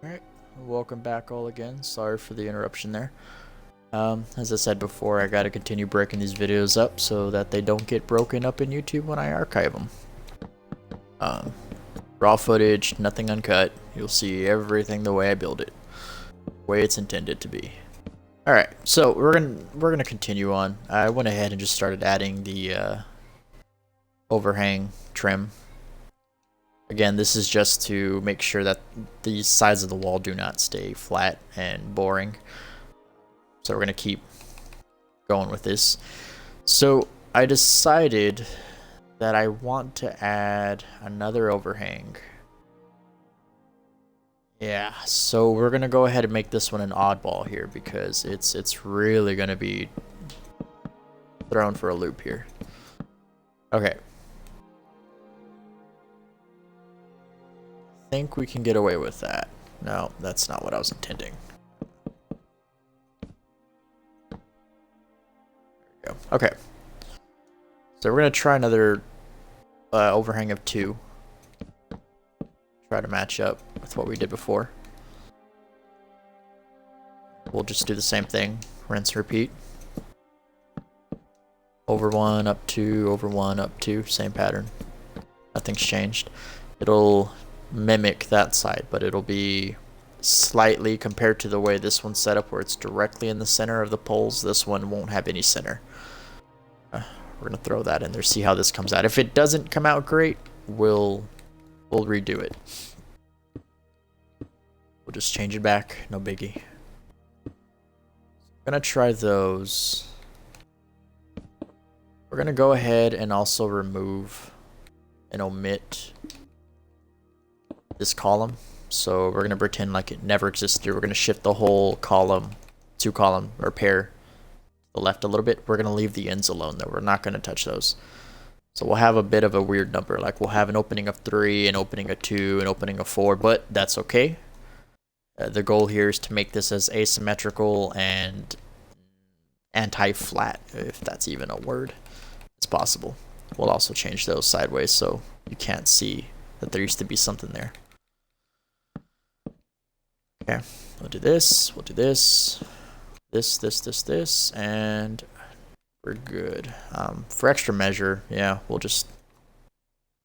Alright, welcome back all again. Sorry for the interruption there. As I said before, I gotta continue breaking these videos up so that they don't get broken up in YouTube when I archive them. Raw footage, nothing uncut. You'll see everything the way I build it, the way it's intended to be. Alright, so we're gonna continue on. I went ahead and just started adding the overhang trim. Again, this is just to make sure that the sides of the wall do not stay flat and boring. So we're going to keep going with this. So I decided that I want to add another overhang. Yeah, so we're going to go ahead and make this one an oddball here because it's really going to be thrown for a loop here. Okay. Think we can get away with that. No, that's not what I was intending. There we go. Okay. So we're going to try another overhang of 2. Try to match up with what we did before. We'll just do the same thing. Rinse, repeat. Over 1, up 2, over 1, up 2. Same pattern. Nothing's changed. It'll mimic that side, but it'll be slightly compared to the way this one's set up where it's directly in the center of the poles. This one won't have any center. We're gonna throw that in there, see how this comes out. If it doesn't come out great, we'll redo it. We'll just change it back, no biggie. I'm gonna try those. We're gonna go ahead and also remove and omit this column, so we're gonna pretend like it never existed. We're gonna shift the whole column, 2 column or pair to the left a little bit. We're gonna leave the ends alone though. We're not gonna touch those. So we'll have a bit of a weird number, like we'll have an opening of 3, an opening of 2, an opening of 4, but that's okay. The goal here is to make this as asymmetrical and anti-flat, if that's even a word. It's possible. We'll also change those sideways so you can't see that there used to be something there. Okay, we'll do this, this, and we're good. For extra measure, yeah, we'll just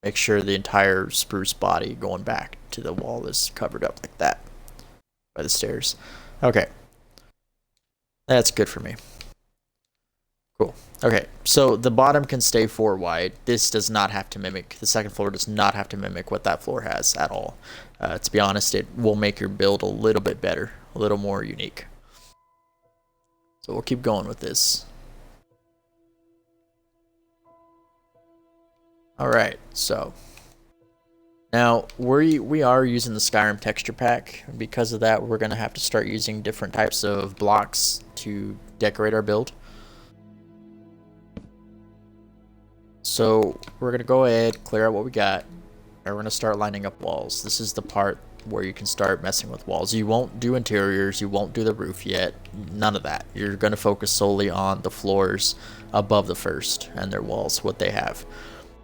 make sure the entire spruce body going back to the wall is covered up like that by the stairs. Okay, that's good for me. Cool. Okay, so the bottom can stay 4 wide. This does not have to mimic, the second floor does not have to mimic what that floor has at all. To be honest, it will make your build a little bit better, a little more unique. So we'll keep going with this. Alright, so now we are using the Skyrim texture pack. Because of that, we're going to have to start using different types of blocks to decorate our build. So we're going to go ahead, clear out what we got, and we're going to start lining up walls. This is the part where you can start messing with walls. You won't do interiors, you won't do the roof yet, none of that. You're going to focus solely on the floors above the first and their walls, what they have.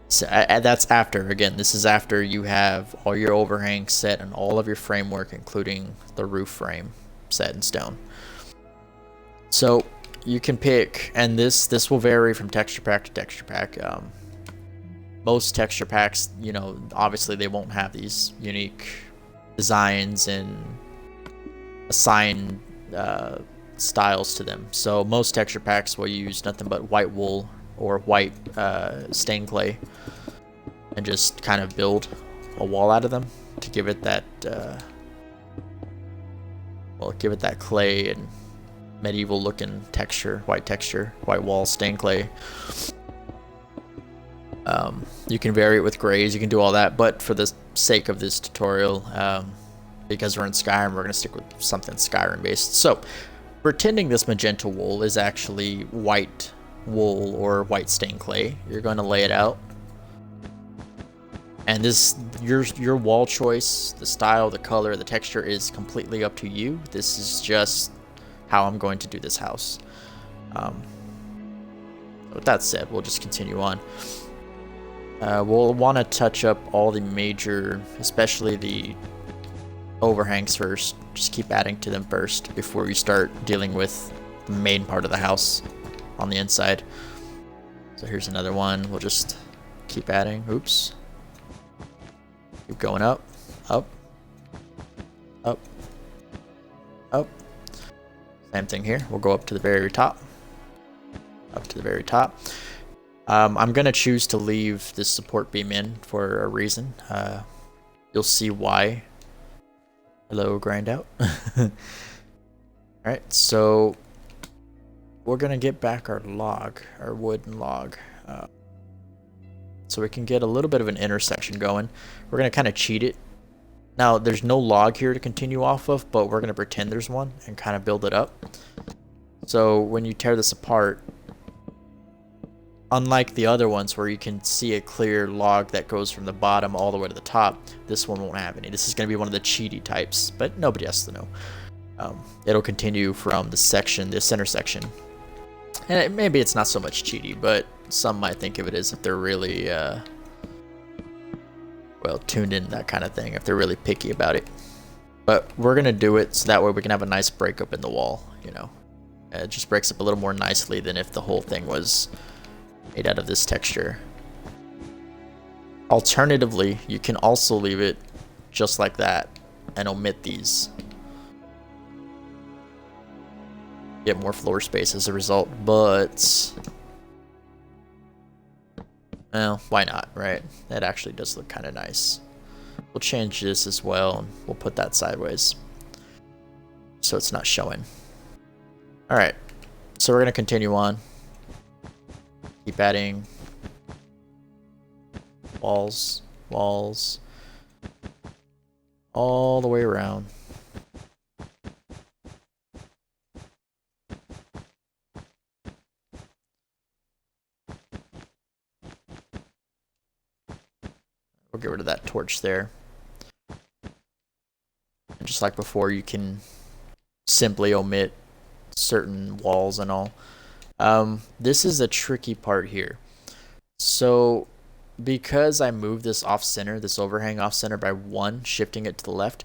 So that's after, again, this is after you have all your overhangs set and all of your framework, including the roof frame, set in stone. So you can pick, and this will vary from texture pack to texture pack. Most texture packs, you know, obviously they won't have these unique designs and assign styles to them. So most texture packs will use nothing but white wool or white stained clay and just kind of build a wall out of them to give it that well, give it that clay and medieval looking texture, white wall, stained clay. You can vary it with grays, you can do all that, but for the sake of this tutorial, because we're in Skyrim, we're going to stick with something Skyrim based. So pretending this magenta wool is actually white wool or white stained clay, you're going to lay it out, and this your wall choice, the style, the color, the texture is completely up to you. This is just how I'm going to do this house. With that said, we'll just continue on. We'll want to touch up all the major, especially the overhangs first. Just keep adding to them first before you start dealing with the main part of the house on the inside. So here's another one. We'll just keep adding. Oops. Keep going up, up, up, up. Same thing here. We'll go up to the very top. Up to the very top. I'm going to choose to leave this support beam in for a reason. You'll see why. Hello, grind out. Alright, so we're going to get back our log, our wooden log. So we can get a little bit of an intersection going. We're going to kind of cheat it. Now, there's no log here to continue off of, but we're going to pretend there's one and kind of build it up. So when you tear this apart, unlike the other ones where you can see a clear log that goes from the bottom all the way to the top, this one won't have any. This is going to be one of the cheaty types, but nobody has to know. It'll continue from the section, the center section. And maybe it's not so much cheaty, but some might think of it as if they're really, well, tuned in, that kind of thing, if they're really picky about it. But we're going to do it so that way we can have a nice breakup in the wall, you know. It just breaks up a little more nicely than if the whole thing was made out of this texture. Alternatively, you can also leave it just like that and omit these. Get more floor space as a result, but well, why not, right? That actually does look kind of nice. We'll change this as well, and we'll put that sideways so it's not showing. Alright, so we're going to continue on. Keep adding walls, walls, all the way around. We'll get rid of that torch there. And just like before, you can simply omit certain walls and all. This is a tricky part here. So because I moved this off center, this overhang off center by 1, shifting it to the left,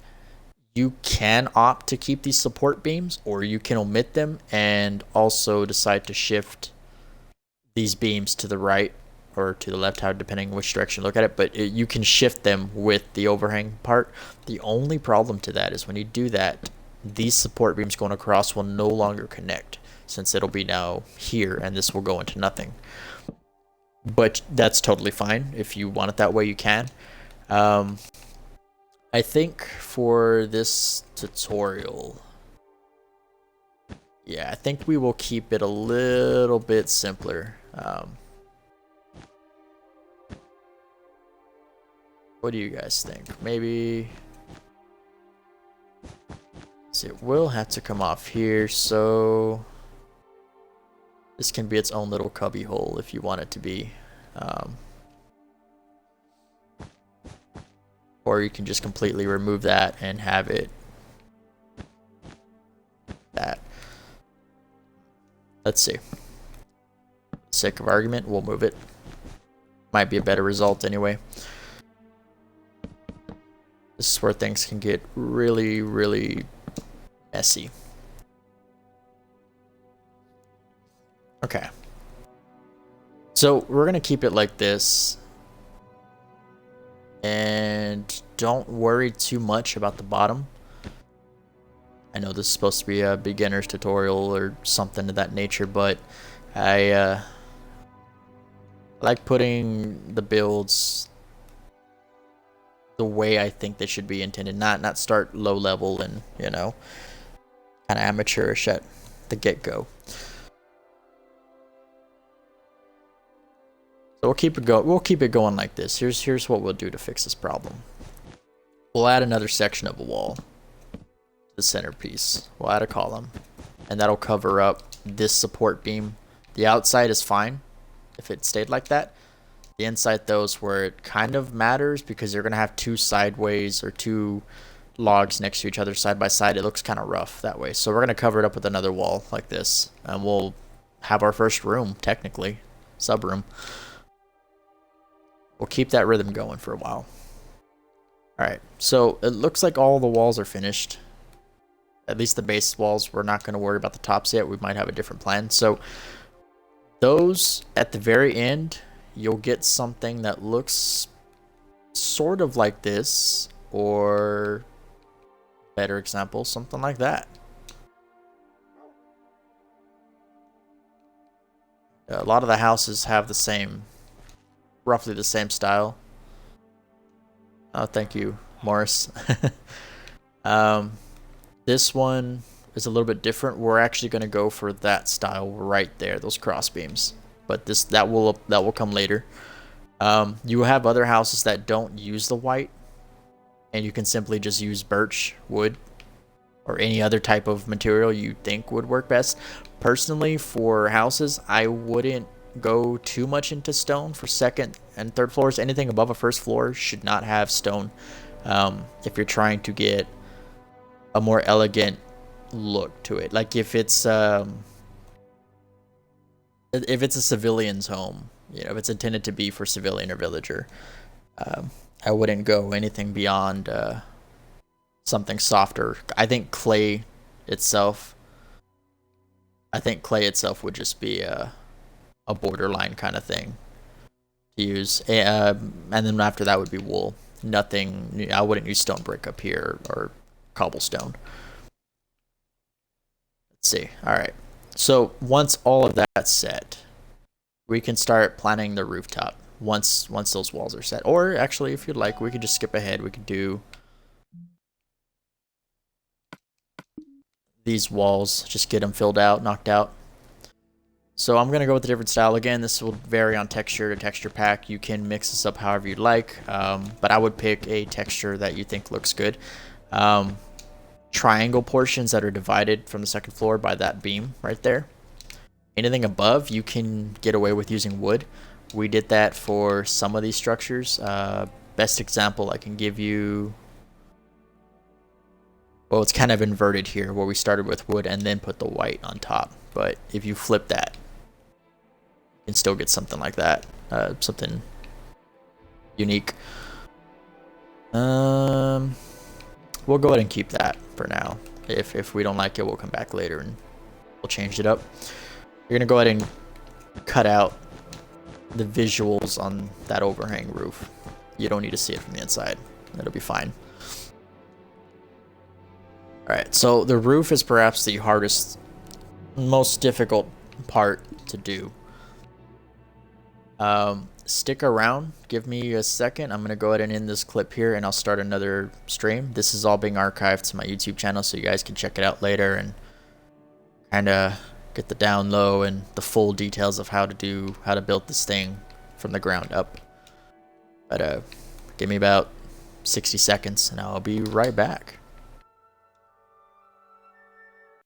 you can opt to keep these support beams, or you can omit them and also decide to shift these beams to the right or to the left, how depending which direction you look at it, but you can shift them with the overhang part. The only problem to that is when you do that, these support beams going across will no longer connect, since it'll be now here and this will go into nothing. But that's totally fine. If you want it that way, you can. I think for this tutorial, yeah, I think we will keep it a little bit simpler. What do you guys think? Maybe, so it will have to come off here, so this can be its own little cubby hole if you want it to be. Or you can just completely remove that and have it that. Let's see. For the sake of argument, we'll move it. Might be a better result anyway. This is where things can get really, really messy. Okay. So we're going to keep it like this. And don't worry too much about the bottom. I know this is supposed to be a beginner's tutorial or something of that nature, but I like putting the builds the way I think they should be intended. Not start low level and, you know, kind of amateurish at the get-go. So we'll keep it going like this. Here's what we'll do to fix this problem. We'll add another section of a wall to the centerpiece. We'll add a column, and that'll cover up this support beam. The outside is fine if it stayed like that. The inside, though, is where it kind of matters, because you're gonna have two sideways or two logs next to each other side by side. It looks kind of rough that way. So we're gonna cover it up with another wall like this, and we'll have our first room, technically, sub room. We'll keep that rhythm going for a while. Alright, so it looks like all the walls are finished. At least the base walls. We're not going to worry about the tops yet. We might have a different plan. So those at the very end, you'll get something that looks sort of like this, or better example, something like that. A lot of the houses have the same, roughly the same style. Oh, thank you, Morris. This one is a little bit different. We're actually going to go for that style right there, those cross beams. But that will come later. You have other houses that don't use the white, and you can simply just use birch wood or any other type of material you think would work best. Personally, for houses, I wouldn't go too much into stone for second and third floors. Anything above a first floor should not have stone. If you're trying to get a more elegant look to it, like if it's a civilian's home, you know, if it's intended to be for civilian or villager, I wouldn't go anything beyond something softer. I think clay itself would just be a borderline kind of thing to use. And then after that would be wool. Nothing, I wouldn't use stone brick up here or cobblestone. Let's see. All right. So once all of that's set, we can start planning the rooftop once those walls are set. Or actually, if you'd like, we could just skip ahead. We could do these walls, just get them filled out, knocked out. So I'm going to go with a different style. Again, this will vary on texture to texture pack. You can mix this up however you'd like, but I would pick a texture that you think looks good. Triangle portions that are divided from the second floor by that beam right there. Anything above, you can get away with using wood. We did that for some of these structures. Best example I can give you, well, it's kind of inverted here where we started with wood and then put the white on top. But if you flip that, you can still get something like that, something unique. We'll go ahead and keep that for now. If we don't like it, we'll come back later and we'll change it up. You're gonna go ahead and cut out the visuals on that overhang roof. You don't need to see it from the inside. It'll be fine. Alright, so the roof is perhaps the hardest, most difficult part to do. Stick around, give me a second. I'm gonna go ahead and end this clip here and I'll start another stream. This is all being archived to my YouTube channel, so you guys can check it out later and kind of get the down low and the full details of how to build this thing from the ground up. But give me about 60 seconds and I'll be right back.